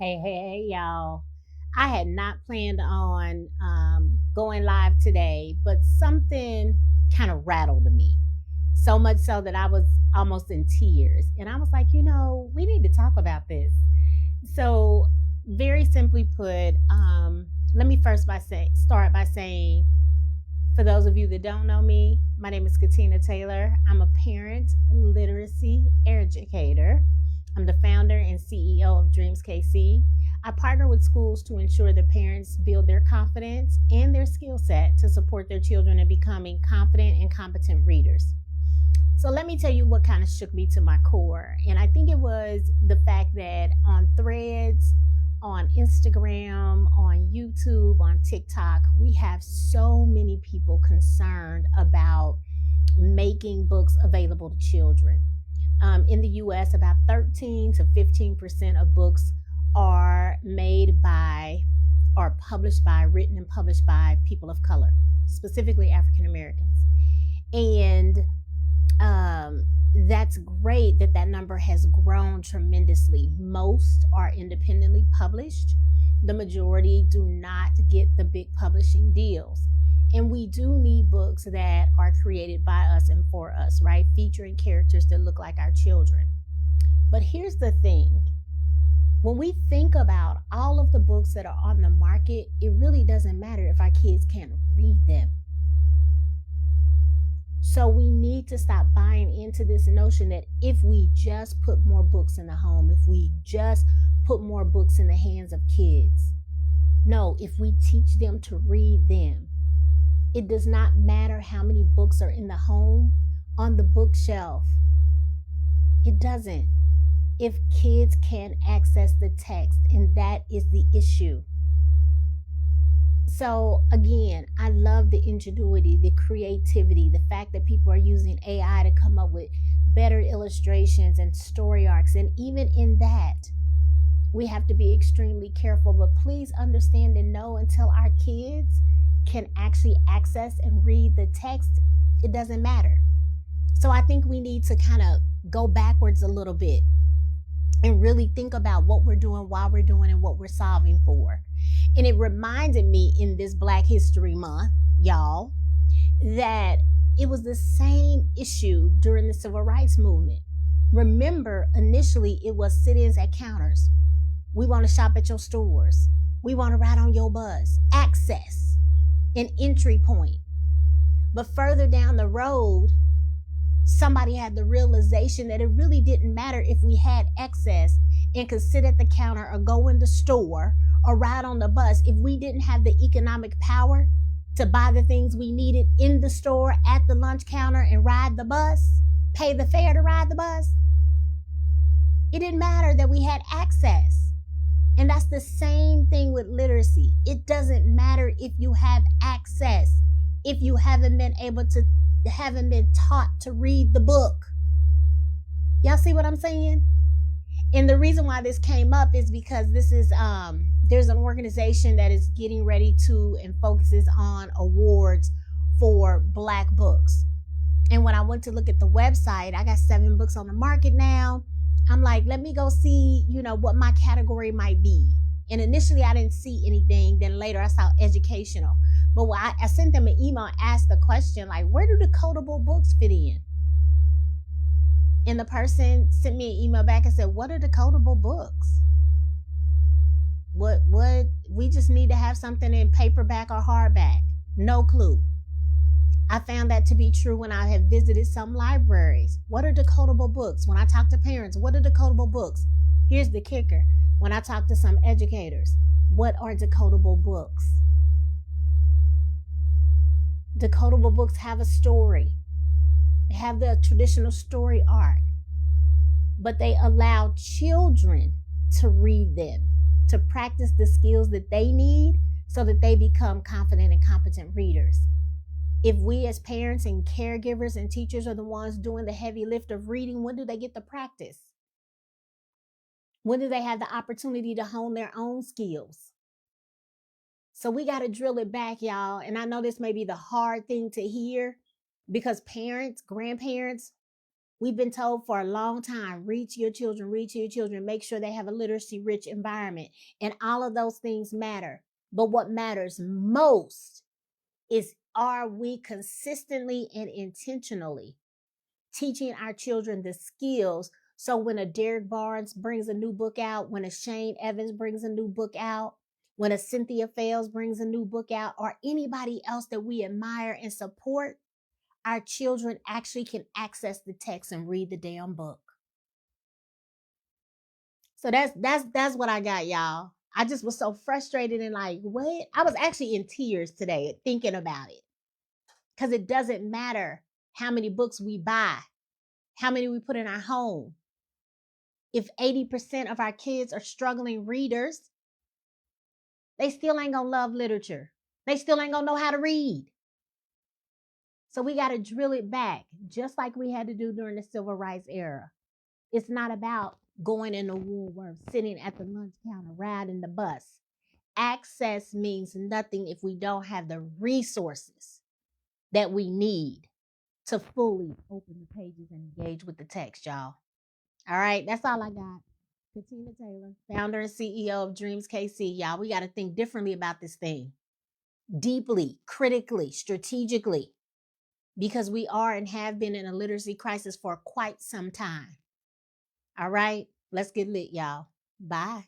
Hey, y'all. I had not planned on going live today, but something kind of rattled me. So much so that I was almost in tears. And I was like, we need to talk about this. So, very simply put, let me start by saying, for those of you that don't know me, my name is Katina Taylor. I'm a parent literacy educator. I'm the founder and CEO of Dreams KC. I partner with schools to ensure that parents build their confidence and their skill set to support their children in becoming confident and competent readers. So let me tell you what kind of shook me to my core. And I think it was the fact that on threads, on Instagram, on YouTube, on TikTok, we have so many people concerned about making books available to children. In the US, about 13 to 15% of books are made by, or published by, written and published by people of color, specifically African Americans. And that's great that that number has grown tremendously. Most are independently published. The majority do not get the big publishing deals. And we do need books that are created by us and for us, right? Featuring characters that look like our children. But here's the thing. When we think about all of the books that are on the market, it really doesn't matter if our kids can't read them. So we need to stop buying into this notion that if we just put more books in the home, if we just put more books in the hands of kids. No, if we teach them to read them. It does not matter how many books are in the home, on the bookshelf. It doesn't. If kids can't access the text, and that is the issue. So again, I love the ingenuity, the creativity, the fact that people are using AI to come up with better illustrations and story arcs. And even in that, we have to be extremely careful. But please understand and know, until our kids can actually access and read the text, it doesn't matter. So I think we need to kind of go backwards a little bit and really think about what we're doing, why we're doing, and what we're solving for. And it reminded me in this Black History Month, y'all, that it was the same issue during the Civil Rights Movement. Remember, initially it was sit-ins at counters. We want to shop at your stores. We want to ride on your bus. Access, an entry point. But further down the road, somebody had the realization that it really didn't matter if we had access and could sit at the counter or go in the store or ride on the bus if we didn't have the economic power to buy the things we needed in the store, at the lunch counter, and ride the bus, pay the fare to ride the bus. It didn't matter that we had access. And that's the same thing with literacy. It doesn't matter if you have access, if you haven't been taught to read the book. Y'all see what I'm saying? And the reason why this came up is because this is there's an organization that is getting ready to and focuses on awards for Black books. And when I went to look at the website, I got 7 books on the market now. I'm like, let me go see, what my category might be. And initially I didn't see anything. Then later I saw educational. But when I sent them an email and asked the question, like, where do decodable books fit in? And the person sent me an email back and said, what are decodable books? What we just need to have something in paperback or hardback. No clue. I found that to be true when I have visited some libraries. What are decodable books? When I talk to parents, what are decodable books? Here's the kicker. When I talk to some educators, what are decodable books? Decodable books have a story. They have the traditional story arc, but they allow children to read them, to practice the skills that they need so that they become confident and competent readers. If we as parents and caregivers and teachers are the ones doing the heavy lift of reading, when do they get the practice? When do they have the opportunity to hone their own skills? So we got to drill it back, y'all. And I know this may be the hard thing to hear because parents, grandparents, We've been told for a long time, read to your children, make sure they have a literacy rich environment. And all of those things matter. But what matters most is, are we consistently and intentionally teaching our children the skills, so when a Derek Barnes brings a new book out, when a Shane Evans brings a new book out, when a Cynthia Fales brings a new book out, or anybody else that we admire and support, our children actually can access the text and read the damn book. So that's what I got, y'all. I just was so frustrated and like, what? I was actually in tears today thinking about it. Because it doesn't matter how many books we buy, how many we put in our home. If 80% of our kids are struggling readers, they still ain't gonna love literature. They still ain't gonna know how to read. So we got to drill it back, just like we had to do during the civil rights era. It's not about going into Woolworth, sitting at the lunch counter, riding the bus. Access means nothing if we don't have the resources that we need to fully open the pages and engage with the text, y'all. All right, that's all I got. Katina Taylor, founder and CEO of Dreams KC. Y'all, we got to think differently about this thing, deeply, critically, strategically, because we are and have been in a literacy crisis for quite some time. All right, let's get lit, y'all. Bye.